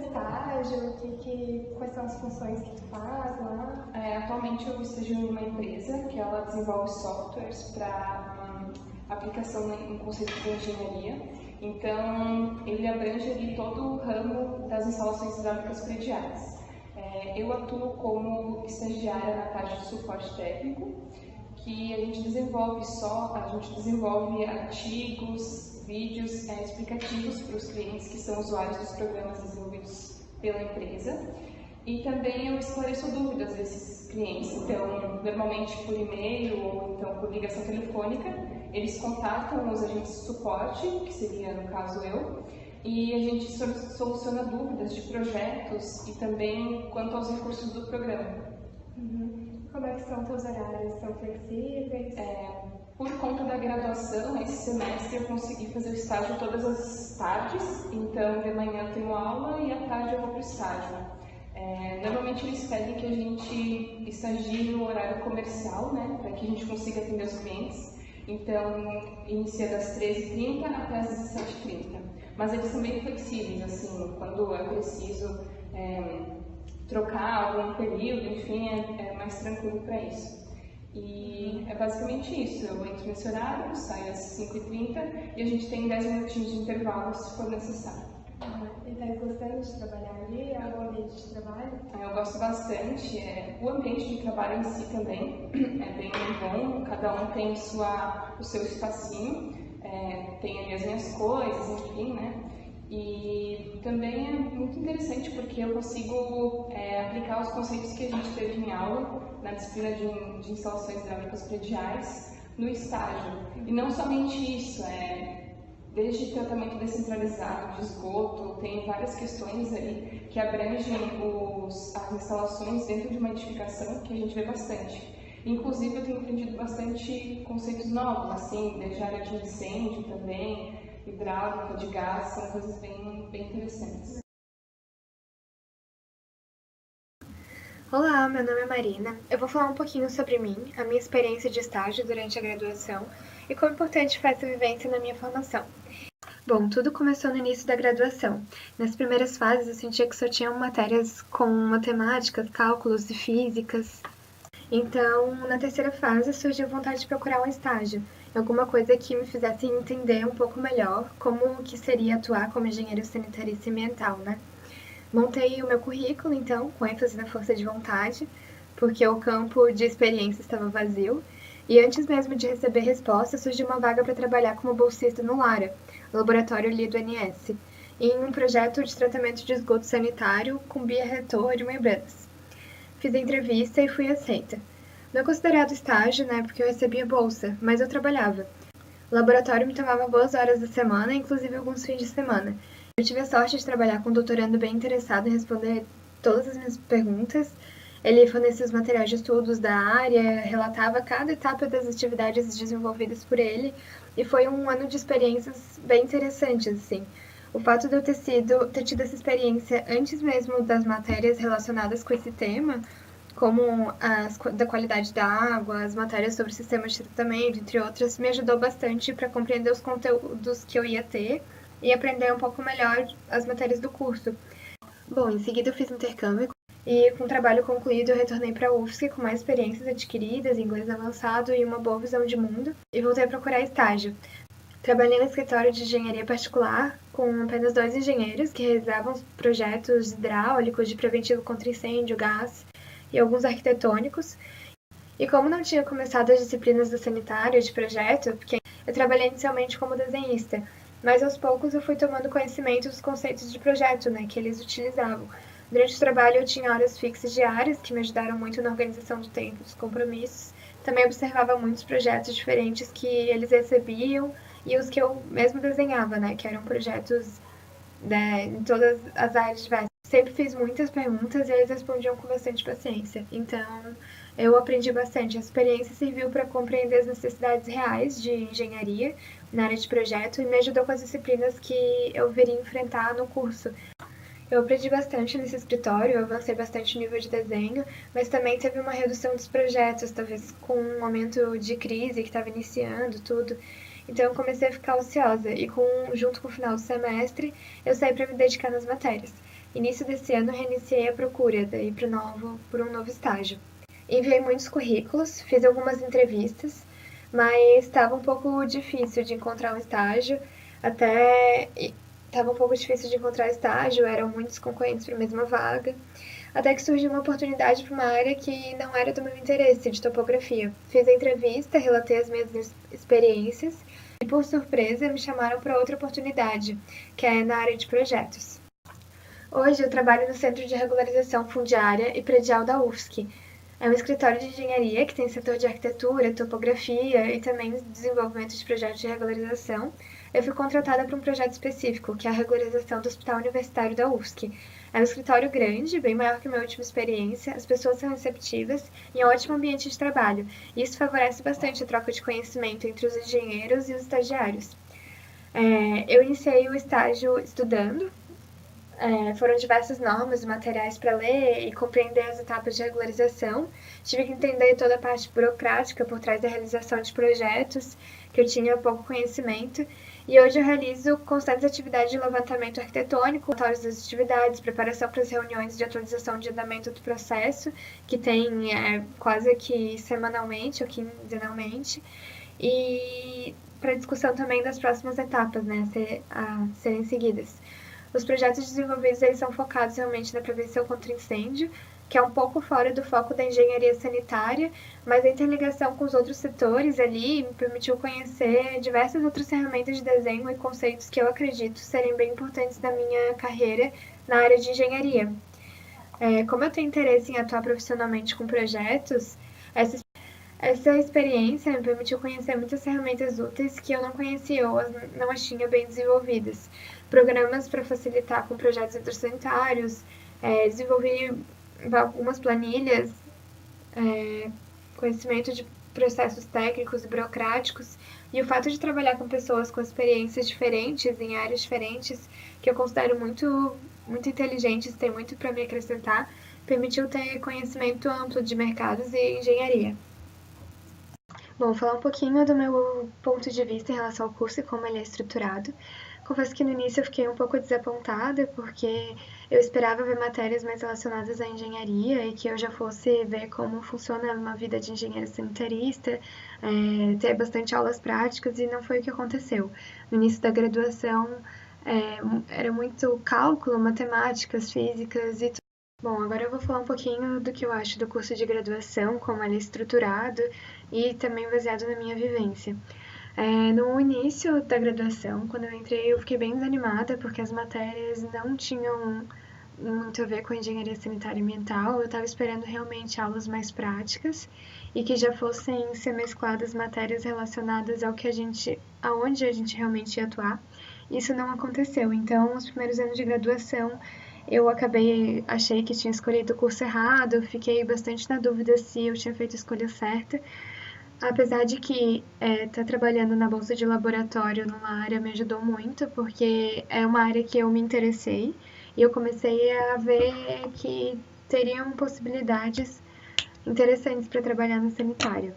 estágio? Quais são as funções que tu faz lá? Atualmente eu estagio em uma empresa que ela desenvolve softwares para aplicação em conceitos de engenharia. Então, ele abrange ali todo o ramo das instalações hidráulicas prediais. Eu atuo como estagiária na parte de suporte técnico, que a gente desenvolve artigos, vídeos explicativos para os clientes que são usuários dos programas desenvolvidos pela empresa. E também eu esclareço dúvidas desses clientes. Então, normalmente por e-mail ou então por ligação telefônica, eles contatam os agentes de suporte, que seria no caso eu, e a gente soluciona dúvidas de projetos e também quanto aos recursos do programa. Como é que são teus horários? São flexíveis? Por conta da graduação, esse semestre eu consegui fazer o estágio todas as tardes, então de manhã eu tenho aula e à tarde eu vou para o estágio. Normalmente eles pedem que a gente estagie no horário comercial, né, para que a gente consiga atender os clientes. Então, inicia das 13h30 até as 17h30. Mas eles são bem flexíveis, assim, quando é preciso trocar algum período, enfim, é mais tranquilo para isso. E é basicamente isso, eu entro nesse horário, saio às 5h30 e a gente tem 10 minutinhos de intervalo se for necessário. E tá gostando de trabalhar ali? É um ambiente de trabalho? Eu gosto bastante. O ambiente de trabalho em si também é bem bom, cada um tem o seu espacinho, tem ali as minhas coisas, enfim, né? E também é muito interessante porque eu consigo aplicar os conceitos que a gente teve em aula na disciplina de instalações hidráulicas prediais no estágio. E não somente isso, desde tratamento descentralizado de esgoto, tem várias questões aí que abrangem as instalações dentro de uma edificação que a gente vê bastante. Inclusive, eu tenho aprendido bastante conceitos novos, assim, desde a área de incêndio também, hidráulica, de gás, são coisas bem interessantes. Olá, meu nome é Marina. Eu vou falar um pouquinho sobre mim, a minha experiência de estágio durante a graduação e quão importante foi essa vivência na minha formação. Bom, tudo começou no início da graduação. Nas primeiras fases eu sentia que só tinham matérias com matemáticas, cálculos e físicas. Então, na terceira fase surgiu a vontade de procurar um estágio, alguma coisa que me fizesse entender um pouco melhor como que seria atuar como engenheiro sanitarista e ambiental, né? Montei o meu currículo, então, com ênfase na força de vontade, porque o campo de experiência estava vazio, e antes mesmo de receber resposta, surgiu uma vaga para trabalhar como bolsista no LARA, o laboratório ali do ANS, em um projeto de tratamento de esgoto sanitário com bioreator de membranas. Fiz a entrevista e fui aceita. Não é considerado estágio, né, porque eu recebia bolsa, mas eu trabalhava. O laboratório me tomava boas horas da semana, inclusive alguns fins de semana. Eu tive a sorte de trabalhar com um doutorando bem interessado em responder todas as minhas perguntas. Ele fornecia os materiais de estudos da área, relatava cada etapa das atividades desenvolvidas por ele, e foi um ano de experiências bem interessantes, assim. O fato de eu ter tido essa experiência antes mesmo das matérias relacionadas com esse tema, como da qualidade da água, as matérias sobre sistemas de tratamento, entre outras, me ajudou bastante para compreender os conteúdos que eu ia ter e aprender um pouco melhor as matérias do curso. Bom, em seguida eu fiz intercâmbio e, com o trabalho concluído, eu retornei para a UFSC com mais experiências adquiridas, inglês avançado e uma boa visão de mundo, e voltei a procurar estágio. Trabalhei no escritório de engenharia particular, com apenas 2 engenheiros que realizavam projetos hidráulicos de preventivo contra incêndio, gás e alguns arquitetônicos. E como não tinha começado as disciplinas do sanitário de projeto, porque eu trabalhei inicialmente como desenhista, mas aos poucos eu fui tomando conhecimento dos conceitos de projeto, né, que eles utilizavam. Durante o trabalho eu tinha horas fixas diárias, que me ajudaram muito na organização do tempo dos compromissos. Também observava muitos projetos diferentes que eles recebiam e os que eu mesmo desenhava, né, que eram projetos em todas as áreas diversas. Sempre fiz muitas perguntas e eles respondiam com bastante paciência. Então, eu aprendi bastante. A experiência serviu para compreender as necessidades reais de engenharia na área de projeto e me ajudou com as disciplinas que eu viria enfrentar no curso. Eu aprendi bastante nesse escritório, eu avancei bastante no nível de desenho, mas também teve uma redução dos projetos, talvez com um momento de crise que estava iniciando, tudo. Então eu comecei a ficar ociosa e junto com o final do semestre eu saí para me dedicar nas matérias. Início desse ano, reiniciei a procura daí por um novo estágio. Enviei muitos currículos, fiz algumas entrevistas, mas estava um pouco difícil de encontrar um estágio, eram muitos concorrentes para a mesma vaga, até que surgiu uma oportunidade para uma área que não era do meu interesse, de topografia. Fiz a entrevista, relatei as minhas experiências e, por surpresa, me chamaram para outra oportunidade, que é na área de projetos. Hoje eu trabalho no Centro de Regularização Fundiária e Predial da UFSC. É um escritório de engenharia que tem setor de arquitetura, topografia e também desenvolvimento de projetos de regularização. Eu fui contratada para um projeto específico, que é a regularização do Hospital Universitário da UFSC. É um escritório grande, bem maior que a minha última experiência, as pessoas são receptivas e é um ótimo ambiente de trabalho. Isso favorece bastante a troca de conhecimento entre os engenheiros e os estagiários. Eu iniciei o estágio estudando. Foram diversas normas e materiais para ler e compreender as etapas de regularização. Tive que entender toda a parte burocrática por trás da realização de projetos, que eu tinha pouco conhecimento. E hoje eu realizo constantes atividades de levantamento arquitetônico, relatórios das atividades, preparação para as reuniões de atualização de andamento do processo, que tem quase que semanalmente ou quinzenalmente, e para discussão também das próximas etapas, né, a serem seguidas. Os projetos desenvolvidos eles são focados realmente na prevenção contra incêndio, que é um pouco fora do foco da engenharia sanitária, mas a interligação com os outros setores ali me permitiu conhecer diversas outras ferramentas de desenho e conceitos que eu acredito serem bem importantes na minha carreira na área de engenharia. Como eu tenho interesse em atuar profissionalmente com projetos, essa experiência me permitiu conhecer muitas ferramentas úteis que eu não conhecia ou não as tinha bem desenvolvidas. Programas para facilitar com projetos hidrossanitários, desenvolvi algumas planilhas, conhecimento de processos técnicos e burocráticos, e o fato de trabalhar com pessoas com experiências diferentes, em áreas diferentes, que eu considero muito, muito inteligentes, tem muito para me acrescentar, permitiu ter conhecimento amplo de mercados e engenharia. Bom, vou falar um pouquinho do meu ponto de vista em relação ao curso e como ele é estruturado. Confesso que no início eu fiquei um pouco desapontada, porque eu esperava ver matérias mais relacionadas à engenharia e que eu já fosse ver como funciona uma vida de engenheiro sanitarista, ter bastante aulas práticas, e não foi o que aconteceu. No início da graduação era muito cálculo, matemáticas, físicas e tudo. Bom, agora eu vou falar um pouquinho do que eu acho do curso de graduação, como ele é estruturado e também baseado na minha vivência. No início da graduação, quando eu entrei, eu fiquei bem desanimada porque as matérias não tinham muito a ver com a engenharia sanitária e ambiental. Eu estava esperando realmente aulas mais práticas e que já fossem ser mescladas matérias relacionadas aonde a gente realmente ia atuar. Isso não aconteceu. Então, os primeiros anos de graduação, achei que tinha escolhido o curso errado, fiquei bastante na dúvida se eu tinha feito a escolha certa. Apesar de que estar trabalhando na bolsa de laboratório numa área me ajudou muito, porque é uma área que eu me interessei e eu comecei a ver que teriam possibilidades interessantes para trabalhar no sanitário.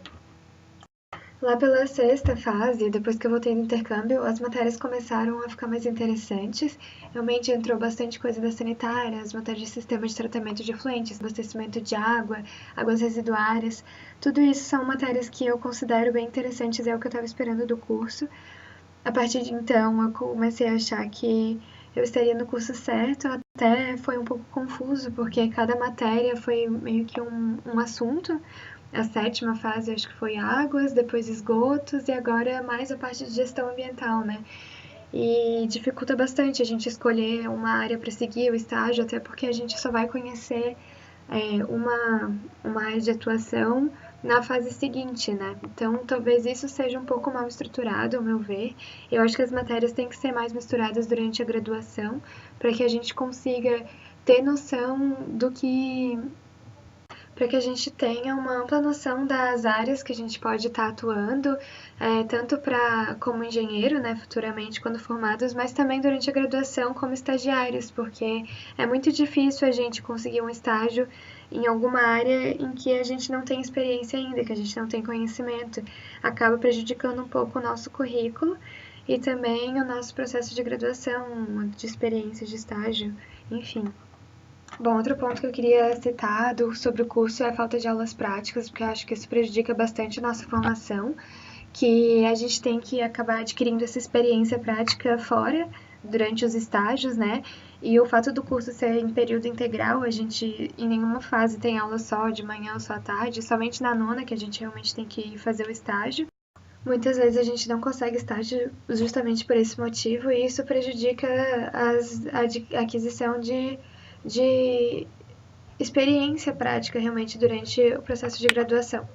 Lá pela sexta fase, depois que eu voltei do intercâmbio, as matérias começaram a ficar mais interessantes. Realmente entrou bastante coisa da sanitária, as matérias de sistema de tratamento de efluentes, abastecimento de água, águas residuárias. Tudo isso são matérias que eu considero bem interessantes e é o que eu estava esperando do curso. A partir de então, eu comecei a achar que eu estaria no curso certo. Até foi um pouco confuso, porque cada matéria foi meio que um assunto. A sétima fase acho que foi águas, depois esgotos e agora mais a parte de gestão ambiental, né? E dificulta bastante a gente escolher uma área para seguir o estágio, até porque a gente só vai conhecer uma área de atuação na fase seguinte, né? Então, talvez isso seja um pouco mal estruturado, ao meu ver. Eu acho que as matérias têm que ser mais misturadas durante a graduação, para que a gente consiga ter noção para que a gente tenha uma ampla noção das áreas que a gente pode estar atuando, tanto como engenheiro, né, futuramente quando formados, mas também durante a graduação como estagiários, porque é muito difícil a gente conseguir um estágio em alguma área em que a gente não tem experiência ainda, que a gente não tem conhecimento. Acaba prejudicando um pouco o nosso currículo e também o nosso processo de graduação, de experiência, de estágio, enfim. Bom, outro ponto que eu queria citar sobre o curso é a falta de aulas práticas, porque eu acho que isso prejudica bastante a nossa formação, que a gente tem que acabar adquirindo essa experiência prática fora, durante os estágios, né? E o fato do curso ser em período integral, a gente em nenhuma fase tem aula só de manhã ou só à tarde, somente na nona que a gente realmente tem que fazer o estágio. Muitas vezes a gente não consegue estágio justamente por esse motivo e isso prejudica a aquisição de experiência prática realmente durante o processo de graduação.